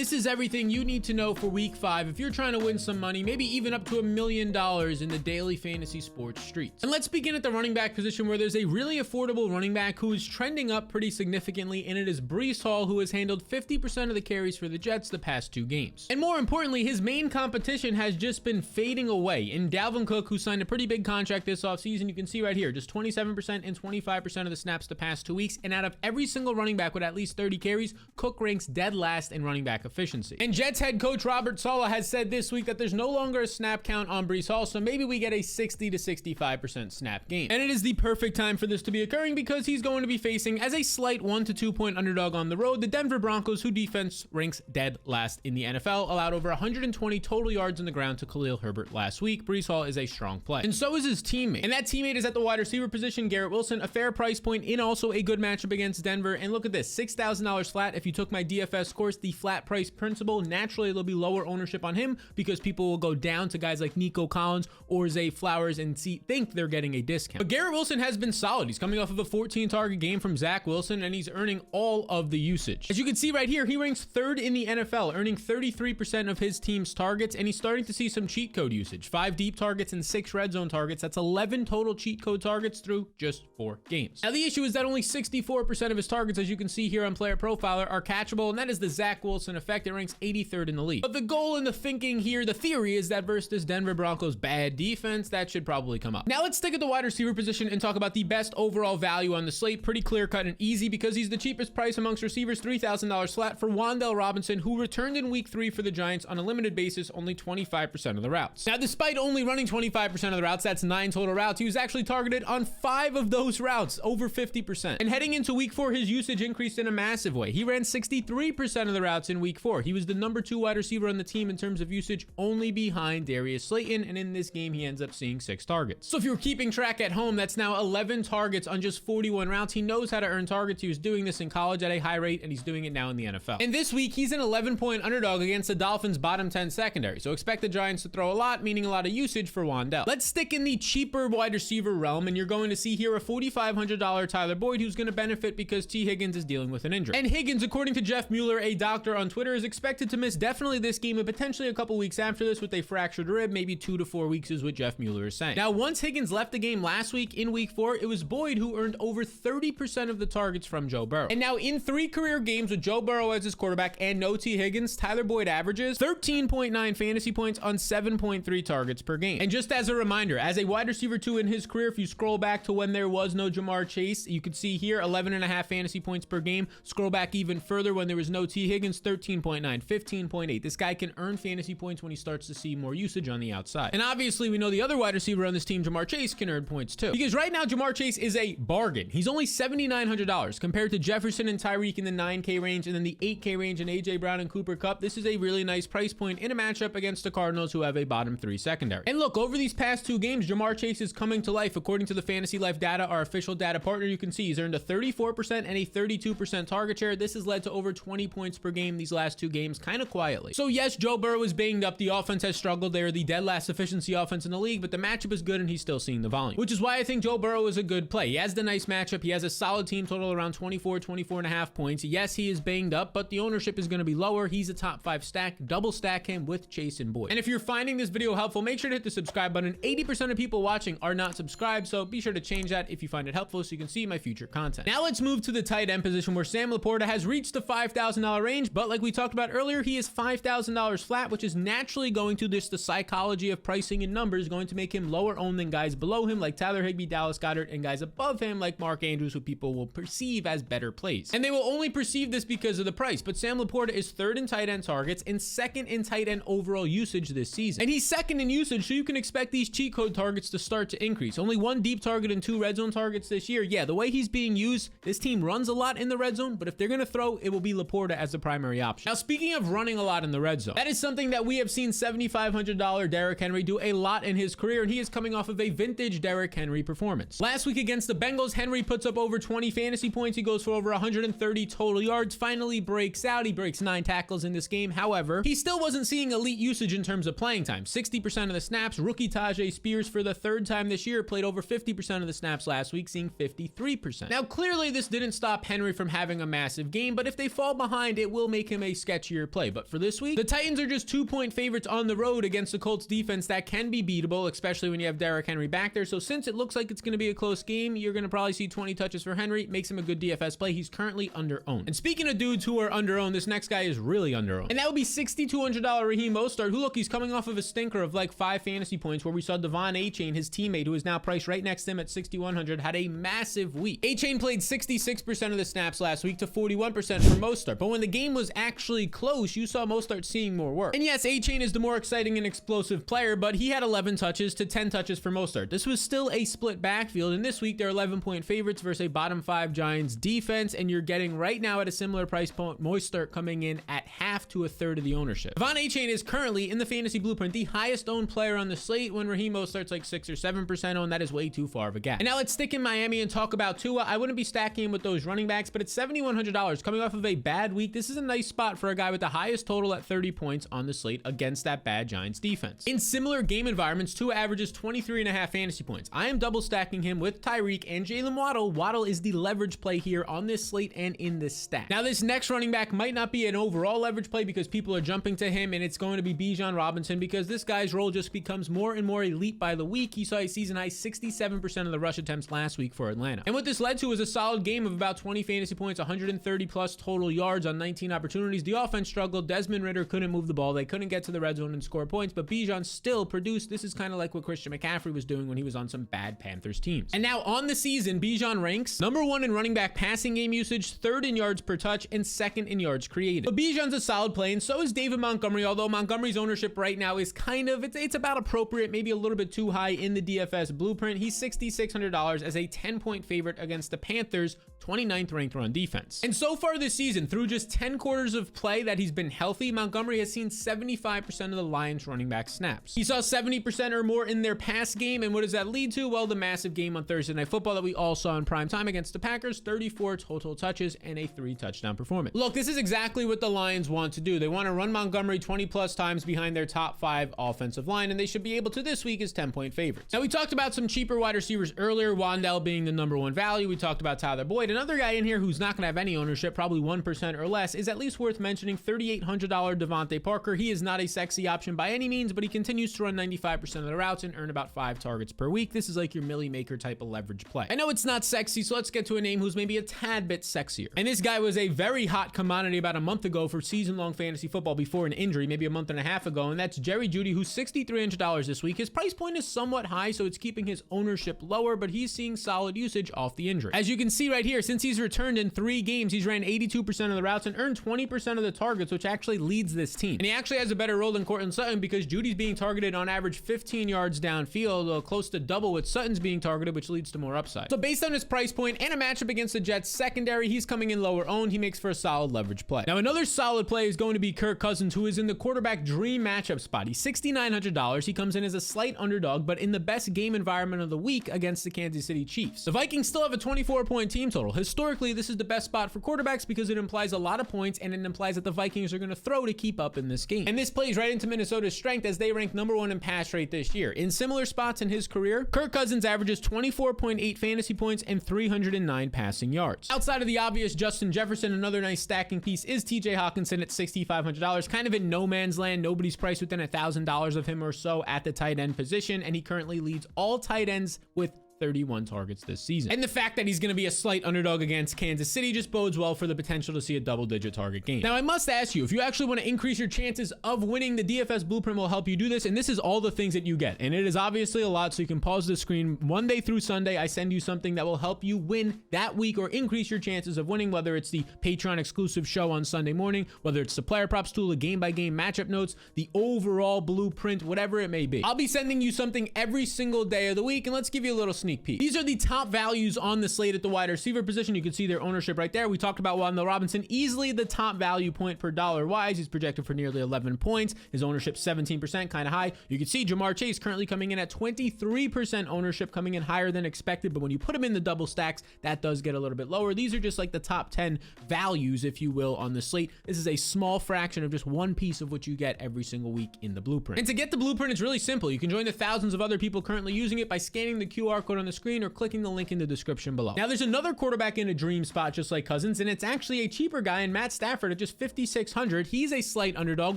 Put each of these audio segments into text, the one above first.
This is everything you need to know for week 5 if you're trying to win some money, maybe even up to $1 million in the daily fantasy sports streets. And let's begin at the running back position, where there's a really affordable running back who is trending up pretty significantly, and it is Breece Hall, who has handled 50% of the carries for the Jets the past 2 games. And more importantly, his main competition has just been fading away. In Dalvin Cook, who signed a pretty big contract this offseason, you can see right here, just 27% and 25% of the snaps the past 2 weeks. And out of every single running back with at least 30 carries, Cook ranks dead last in running back efficiency. And Jets head coach Robert Saleh has said this week that there's no longer a snap count on Breece Hall, so maybe we get a 60 to 65% snap game. And it is the perfect time for this to be occurring because he's going to be facing, as a slight 1 to 2 point underdog on the road, the Denver Broncos, who defense ranks dead last in the NFL, allowed over 120 total yards on the ground to Khalil Herbert last week. Breece Hall is a strong play. And so is his teammate. And that teammate is at the wide receiver position, Garrett Wilson, a fair price point in also a good matchup against Denver. And look at this, $6,000 flat. If you took my DFS course, the flat price principle, naturally there'll be lower ownership on him because people will go down to guys like Nico Collins or Zay Flowers and think they're getting a discount. But Garrett Wilson has been solid. He's coming off of a 14 target game from Zach Wilson, and he's earning all of the usage. As you can see right here, he ranks 3rd in the NFL, earning 33% of his team's targets, and he's starting to see some cheat code usage. 5 deep targets and 6 red zone targets. That's 11 total cheat code targets through just 4 games. Now the issue is that only 64% of his targets, as you can see here on Player Profiler, are catchable, and that is the Zach Wilson effect. It ranks 83rd in the league. But the goal and the thinking here, the theory, is that versus this Denver Broncos bad defense, that should probably come up. Now let's stick at the wide receiver position and talk about the best overall value on the slate. Pretty clear cut and easy because he's the cheapest price amongst receivers, $3,000 flat for Wan'Dale Robinson, who returned in week 3 for the Giants on a limited basis, only 25% of the routes. Now, despite only running 25% of the routes, that's 9 total routes, he was actually targeted on 5 of those routes, over 50%. And heading into week 4, his usage increased in a massive way. He ran 63% of the routes in week 4. He was the number 2 wide receiver on the team in terms of usage, only behind Darius Slayton, and in this game he ends up seeing 6 targets. So if you're keeping track at home, that's now 11 targets on just 41 routes. He knows how to earn targets. He was doing this in college at a high rate, and he's doing it now in the NFL. And this week he's an 11-point underdog against the Dolphins' bottom 10 secondary, so expect the Giants to throw a lot, meaning a lot of usage for Wan'Dale. Let's stick in the cheaper wide receiver realm, and you're going to see here a $4,500 Tyler Boyd, who's going to benefit because T. Higgins is dealing with an injury. And Higgins, according to Jeff Mueller, a doctor on Twitter, is expected to miss definitely this game and potentially a couple weeks after this with a fractured rib. Maybe 2 to 4 weeks is what Jeff Mueller is saying. Now, once Higgins left the game last week in week 4, it was Boyd who earned over 30% of the targets from Joe Burrow. And now in 3 career games with Joe Burrow as his quarterback and no T. Higgins, Tyler Boyd averages 13.9 fantasy points on 7.3 targets per game. And just as a reminder, as a wide receiver 2 in his career, if you scroll back to when there was no Jamar Chase, you can see here 11.5 fantasy points per game. Scroll back even further when there was no T. Higgins, 13.9, 15.8. This guy can earn fantasy points when he starts to see more usage on the outside. And obviously we know the other wide receiver on this team, Jamar Chase, can earn points too. Because right now Jamar Chase is a bargain. He's only $7,900 compared to Jefferson and Tyreek in the 9K range, and then the 8K range and AJ Brown and Cooper Kupp. This is a really nice price point in a matchup against the Cardinals, who have a bottom 3 secondary. And look, over these past 2 games, Jamar Chase is coming to life. According to the Fantasy Life data, our official data partner, you can see he's earned a 34% and a 32% target share. This has led to over 20 points per game these last 2 games, kind of quietly. So yes, Joe Burrow is banged up. The offense has struggled. They're the dead last efficiency offense in the league, but the matchup is good and he's still seeing the volume, which is why I think Joe Burrow is a good play. He has the nice matchup. He has a solid team total around 24.5 points. Yes, he is banged up, but the ownership is going to be lower. He's a top 5 stack. Double stack him with Chase and Boyd. And if you're finding this video helpful, make sure to hit the subscribe button. 80% of people watching are not subscribed, so be sure to change that if you find it helpful so you can see my future content. Now let's move to the tight end position, where Sam Laporta has reached the $5,000 range, but like we talked about earlier, he is $5,000 flat, which is naturally going to the psychology of pricing and numbers, going to make him lower owned than guys below him like Tyler Higbee, Dallas Goedert, and guys above him like Mark Andrews, who people will perceive as better plays. And they will only perceive this because of the price, but Sam Laporta is 3rd in tight end targets and 2nd in tight end overall usage this season. And he's 2nd in usage, so you can expect these cheat code targets to start to increase. Only 1 deep target and 2 red zone targets this year. Yeah, the way he's being used, this team runs a lot in the red zone, but if they're going to throw, it will be Laporta as the primary option. Now, speaking of running a lot in the red zone, that is something that we have seen $7,500 Derrick Henry do a lot in his career, and he is coming off of a vintage Derrick Henry performance. Last week against the Bengals, Henry puts up over 20 fantasy points. He goes for over 130 total yards, finally breaks out. He breaks 9 tackles in this game. However, he still wasn't seeing elite usage in terms of playing time. 60% of the snaps. Rookie Tajay Spears, for the 3rd time this year, played over 50% of the snaps last week, seeing 53%. Now, clearly this didn't stop Henry from having a massive game, but if they fall behind, it will make him a a sketchier play. But for this week, the Titans are just 2-point favorites on the road against the Colts defense that can be beatable, especially when you have Derrick Henry back there. So since it looks like it's going to be a close game, you're going to probably see 20 touches for Henry. Makes him a good DFS play. He's currently under-owned. And speaking of dudes who are under-owned, this next guy is really under-owned. And that would be $6,200 Raheem Mostert, who, look, he's coming off of a stinker of like 5 fantasy points where we saw Devon Achane, his teammate, who is now priced right next to him at 6,100, had a massive week. Achane played 66% of the snaps last week to 41% for Mostert. But when the game was actually close, you saw Mostert seeing more work. And yes, Achane is the more exciting and explosive player, but he had 11 touches to 10 touches for Mostert. This was still a split backfield, and this week they're 11-point favorites versus a bottom 5 Giants defense, and you're getting right now at a similar price point Mostert coming in at half to a third of the ownership. Devon Achane is currently in the fantasy blueprint the highest owned player on the slate, when Raheem Mostert's like 6 or 7% owned. That is way too far of a gap. And now let's stick in Miami and talk about Tua. I wouldn't be stacking him with those running backs, but it's $7,100 coming off of a bad week. This is a nice spot for a guy with the highest total at 30 points on the slate against that bad Giants defense. In similar game environments, Tua averages 23.5 fantasy points. I am double stacking him with Tyreek and Jalen Waddle. Waddle is the leverage play here on this slate and in this stack. Now, this next running back might not be an overall leverage play because people are jumping to him, and it's going to be Bijan Robinson because this guy's role just becomes more and more elite by the week. He saw a season high 67% of the rush attempts last week for Atlanta. And what this led to was a solid game of about 20 fantasy points, 130 plus total yards on 19 opportunities. The offense struggled. Desmond Ridder couldn't move the ball. They couldn't get to the red zone and score points, but Bijan still produced. This is kind of like what Christian McCaffrey was doing when he was on some bad Panthers teams. And now on the season, Bijan ranks #1 in running back passing game usage, 3rd in yards per touch, and 2nd in yards created. But Bijan's a solid play, and so is David Montgomery, although Montgomery's ownership right now is kind of, it's about appropriate, maybe a little bit too high in the DFS blueprint. He's $6,600 as a 10-point favorite against the Panthers, 29th ranked run defense. And so far this season, through just 10 quarters of play that he's been healthy, Montgomery has seen 75% of the Lions running back snaps. He saw 70% or more in their pass game, and what does that lead to? Well, the massive game on Thursday Night Football that we all saw in prime time against the Packers, 34 total touches and a 3-touchdown performance. Look, this is exactly what the Lions want to do. They want to run Montgomery 20 plus times behind their top 5 offensive line, and they should be able to this week as 10-point favorites. Now, we talked about some cheaper wide receivers earlier, Wan'Dale being the #1 value. We talked about Tyler Boyd. Another guy in here who's not going to have any ownership, probably 1% or less, is at least worth mentioning, $3,800 Devontae Parker. He is not a sexy option by any means, but he continues to run 95% of the routes and earn about 5 targets per week. This is like your Millie Maker type of leverage play. I know it's not sexy, so let's get to a name who's maybe a tad bit sexier. And this guy was a very hot commodity about a month ago for season-long fantasy football before an injury, maybe a month and a half ago, and that's Jerry Jeudy, who's $6,300 this week. His price point is somewhat high, so it's keeping his ownership lower, but he's seeing solid usage off the injury. As you can see right here, since he's returned in 3 games, he's ran 82% of the routes and earned 20% of the targets, which actually leads this team. And he actually has a better role than Courtland Sutton because Judy's being targeted on average 15 yards downfield, close to double what Sutton's being targeted, which leads to more upside. So based on his price point and a matchup against the Jets secondary, he's coming in lower owned. He makes for a solid leverage play. Now, another solid play is going to be Kirk Cousins, who is in the quarterback dream matchup spot. He's $6,900. He comes in as a slight underdog, but in the best game environment of the week against the Kansas City Chiefs. The Vikings still have a 24-point team total. Historically, this is the best spot for quarterbacks because it implies a lot of points, and it implies that the Vikings are going to throw to keep up in this game. And this plays right into Minnesota's strength as they rank #1 in pass rate this year. In similar spots in his career, Kirk Cousins averages 24.8 fantasy points and 309 passing yards. Outside of the obvious Justin Jefferson, another nice stacking piece is TJ Hawkinson at $6,500, kind of in no man's land. Nobody's priced within $1,000 of him or so at the tight end position, and he currently leads all tight ends with 31 targets this season. And the fact that he's going to be a slight underdog against Kansas City just bodes well for the potential to see a double-digit target game. Now, I must ask you, if you actually want to increase your chances of winning, the DFS Blueprint will help you do this, and this is all the things that you get. And it is obviously a lot, so you can pause the screen. Monday through Sunday, I send you something that will help you win that week or increase your chances of winning, whether it's the Patreon exclusive show on Sunday morning, whether it's the player props tool, the game-by-game matchup notes, the overall blueprint, whatever it may be. I'll be sending you something every single day of the week, and let's give you a little sneak peek. These are the top values on the slate at the wide receiver position. You can see their ownership right there. We talked about Wan'Dale Robinson, easily the top value point per dollar wise. He's projected for nearly 11 points. His ownership 17%, kind of high. You can see Jamar Chase currently coming in at 23% ownership, coming in higher than expected, but when you put him in the double stacks, that does get a little bit lower. These are just like the top 10 values, if you will, on the slate. This is a small fraction of just one piece of what you get every single week in the blueprint. And to get the blueprint, it's really simple. You can join the thousands of other people currently using it by scanning the QR code on the screen or clicking the link in the description below. Now, there's another quarterback in a dream spot just like Cousins, and it's actually a cheaper guy in Matt Stafford at just 5,600. He's a slight underdog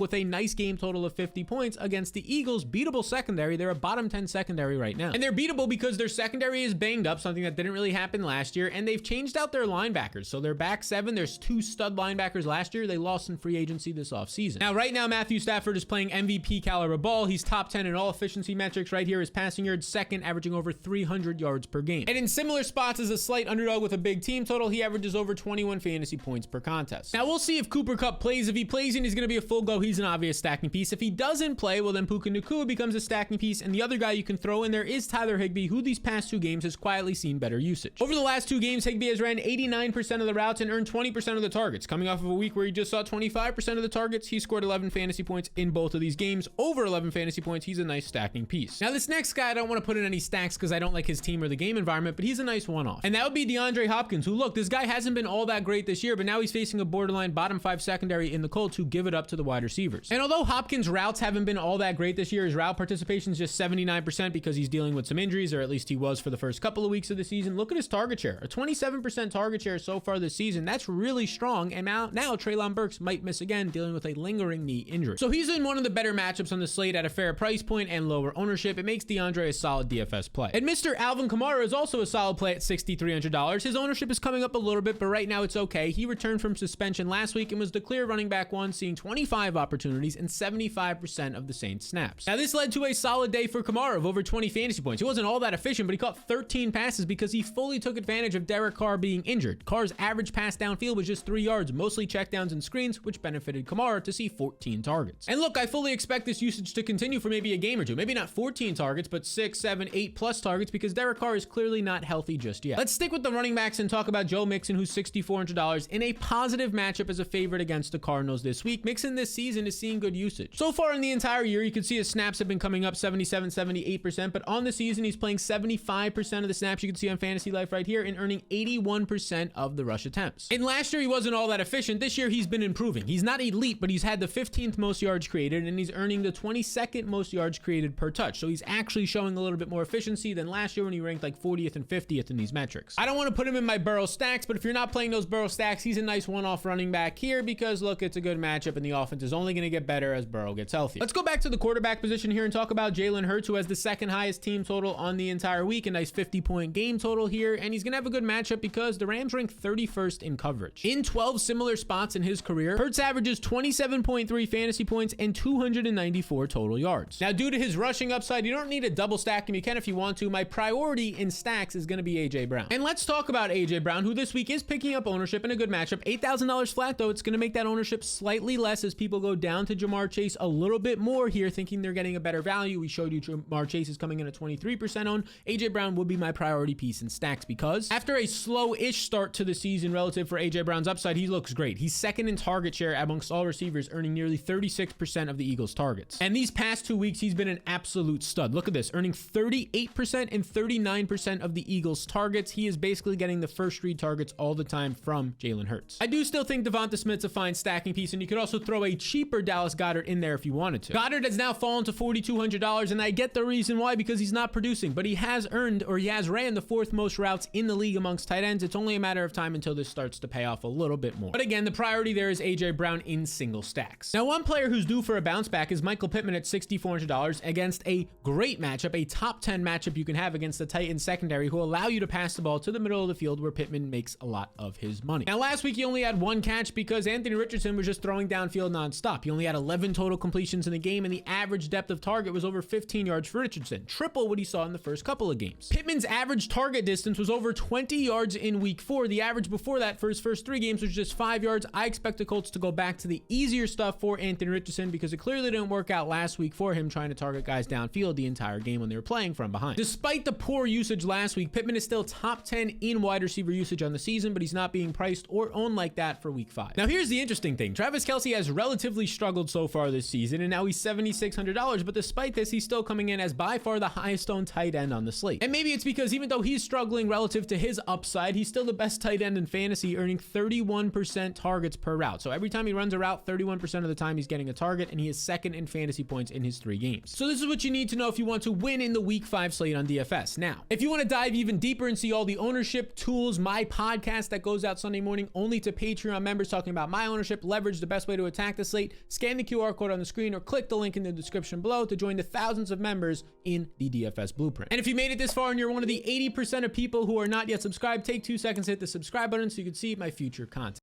with a nice game total of 50 points against the Eagles' beatable secondary. They're a bottom 10 secondary right now. And they're beatable because their secondary is banged up, something that didn't really happen last year, and they've changed out their linebackers. So their back seven, there's 2 stud linebackers last year. They lost in free agency this offseason. Now, right now, Matthew Stafford is playing MVP caliber ball. He's top 10 in all efficiency metrics right here. His passing yards second, averaging over 300 yards per game. And in similar spots as a slight underdog with a big team total, he averages over 21 fantasy points per contest. Now, we'll see if Cooper Kupp plays. If he plays and he's going to be a full go, he's an obvious stacking piece. If he doesn't play, well, then Puka Nacua becomes a stacking piece. And the other guy you can throw in there is Tyler Higbee, who these past 2 games has quietly seen better usage. Over the last 2 games, Higbee has ran 89% of the routes and earned 20% of the targets. Coming off of a week where he just saw 25% of the targets, he scored 11 fantasy points in both of these games. Over 11 fantasy points, he's a nice stacking piece. Now, this next guy, I don't want to put in any stacks because I don't like his team or the game environment, but he's a nice one-off. And that would be DeAndre Hopkins, who, look, this guy hasn't been all that great this year, but now he's facing a borderline bottom 5 secondary in the Colts who give it up to the wide receivers. And although Hopkins' routes haven't been all that great this year, his route participation is just 79% because he's dealing with some injuries, or at least he was for the first couple of weeks of the season. Look at his target share, a 27% target share so far this season. That's really strong. And now Treylon Burks might miss again, dealing with a lingering knee injury. So he's in one of the better matchups on the slate at a fair price point and lower ownership. It makes DeAndre a solid DFS play. And Mr. Alvin Kamara is also a solid play at $6,300. His ownership is coming up a little bit, but right now it's okay. He returned from suspension last week and was the clear running back 1, seeing 25 opportunities and 75% of the Saints snaps. Now, this led to a solid day for Kamara of over 20 fantasy points. He wasn't all that efficient, but he caught 13 passes because he fully took advantage of Derek Carr being injured. Carr's average pass downfield was just 3 yards, mostly checkdowns and screens, which benefited Kamara to see 14 targets. And look, I fully expect this usage to continue for maybe a game or two. Maybe not 14 targets, but 6, 7, 8 plus targets because Derek Carr is clearly not healthy just yet. Let's stick with the running backs and talk about Joe Mixon, who's $6,400 in a positive matchup as a favorite against the Cardinals this week. Mixon this season is seeing good usage. So far in the entire year, you can see his snaps have been coming up 77, 78%, but on the season, he's playing 75% of the snaps you can see on Fantasy Life right here and earning 81% of the rush attempts. And last year, he wasn't all that efficient. This year, he's been improving. He's not elite, but he's had the 15th most yards created, and he's earning the 22nd most yards created per touch. So he's actually showing a little bit more efficiency than last year when he ranked like 40th and 50th in these metrics. I don't want to put him in my Burrow stacks, but if you're not playing those Burrow stacks, he's a nice one-off running back here because, look, it's a good matchup, and the offense is only going to get better as Burrow gets healthy. Let's go back to the quarterback position here and talk about Jalen Hurts, who has the 2nd highest team total on the entire week, a nice 50-point game total here, and he's going to have a good matchup because the Rams rank 31st in coverage. In 12 similar spots in his career, Hurts averages 27.3 fantasy points and 294 total yards. Now, due to his rushing upside, you don't need a double stack him. You can if you want to. My priority in stacks is going to be A.J. Brown. And let's talk about A.J. Brown, who this week is picking up ownership in a good matchup. $8,000 flat, though. It's going to make that ownership slightly less as people go down to Jamar Chase a little bit more here, thinking they're getting a better value. We showed you Jamar Chase is coming in at 23% owned. A.J. Brown would be my priority piece in stacks because after a slow-ish start to the season relative for A.J. Brown's upside, he looks great. He's 2nd in target share amongst all receivers, earning nearly 36% of the Eagles' targets. And these past 2 weeks, he's been an absolute stud. Look at this, earning 38% and 39% of the Eagles' targets. He is basically getting the first read targets all the time from Jalen Hurts. I do still think Devonta Smith's a fine stacking piece, and you could also throw a cheaper Dallas Goedert in there if you wanted to. Goddard has now fallen to $4,200, and I get the reason why because he's not producing, but he has earned, or he has ran the 4th most routes in the league amongst tight ends. It's only a matter of time until this starts to pay off a little bit more. But again, the priority there is A.J. Brown in single stacks. Now, one player who's due for a bounce back is Michael Pittman at $6,400 against a great matchup, a top 10 matchup you can have against the Titans secondary who allow you to pass the ball to the middle of the field where Pittman makes a lot of his money. Now, last week he only had 1 catch because Anthony Richardson was just throwing downfield nonstop. He only had 11 total completions in the game, and the average depth of target was over 15 yards for Richardson, triple what he saw in the first couple of games. Pittman's average target distance was over 20 yards in week 4. The average before that for his first 3 games was just 5 yards. I expect the Colts to go back to the easier stuff for Anthony Richardson because it clearly didn't work out last week for him trying to target guys downfield the entire game when they were playing from behind. Despite the poor usage last week, Pittman is still top 10 in wide receiver usage on the season, but he's not being priced or owned like that for week 5. Now, here's the interesting thing. Travis Kelce has relatively struggled so far this season, and now he's $7,600, but despite this, he's still coming in as by far the highest owned tight end on the slate. And maybe it's because even though he's struggling relative to his upside, he's still the best tight end in fantasy, earning 31% targets per route. So every time he runs a route, 31% of the time he's getting a target, and he is 2nd in fantasy points in his 3 games. So this is what you need to know if you want to win in the week 5 slate on DFS. this now. If you want to dive even deeper and see all the ownership tools, my podcast that goes out Sunday morning only to Patreon members talking about my ownership, leverage, the best way to attack the slate, scan the QR code on the screen or click the link in the description below to join the thousands of members in the DFS Blueprint. And if you made it this far and you're one of the 80% of people who are not yet subscribed, take 2 seconds to hit the subscribe button so you can see my future content.